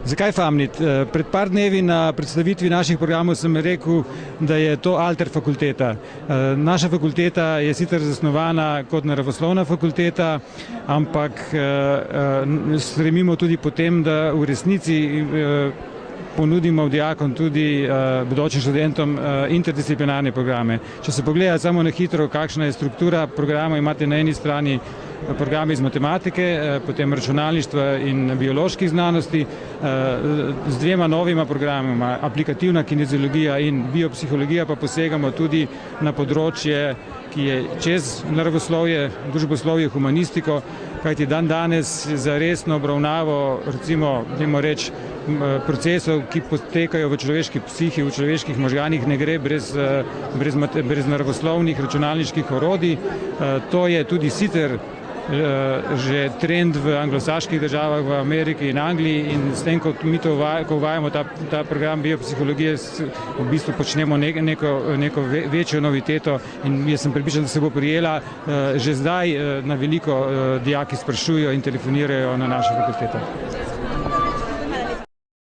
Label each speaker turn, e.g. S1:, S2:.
S1: Zakaj Famnit? Pred par dnevi na predstavitvi naših programov sem rekel, da je to alter fakulteta. Naša fakulteta je sicer zasnovana kot naravoslovna fakulteta, ampak stremimo tudi po tem, da v resnici ponudimo dijakom tudi bodočim študentom interdisciplinarne programe. Če se pogleda samo na hitro, kakšna je struktura programa, imate na eni strani programe iz matematike, potem računalništva in bioloških znanosti, z dvema novima programoma, aplikativna kineziologija in biopsihologija, pa posegamo tudi na področje, ki je čez naravoslovje, družboslovje, humanistiko, kajti dan danes za resno obravnavo, recimo, dajmo reči, procesov, ki potekajo v človeški psihi, v človeških možganih, ne gre brez naravoslovnih računalniških orodij. To je tudi sicer že trend v anglosaških državah, v Ameriki in Angliji, in s tem, ko mi to uvajamo ta program biopsihologije, v bistvu počnemo neko večjo noviteto in jaz sem prepričan, da se bo prijela. Že zdaj na veliko dijaki sprašujejo in telefonirajo na našo fakulteto.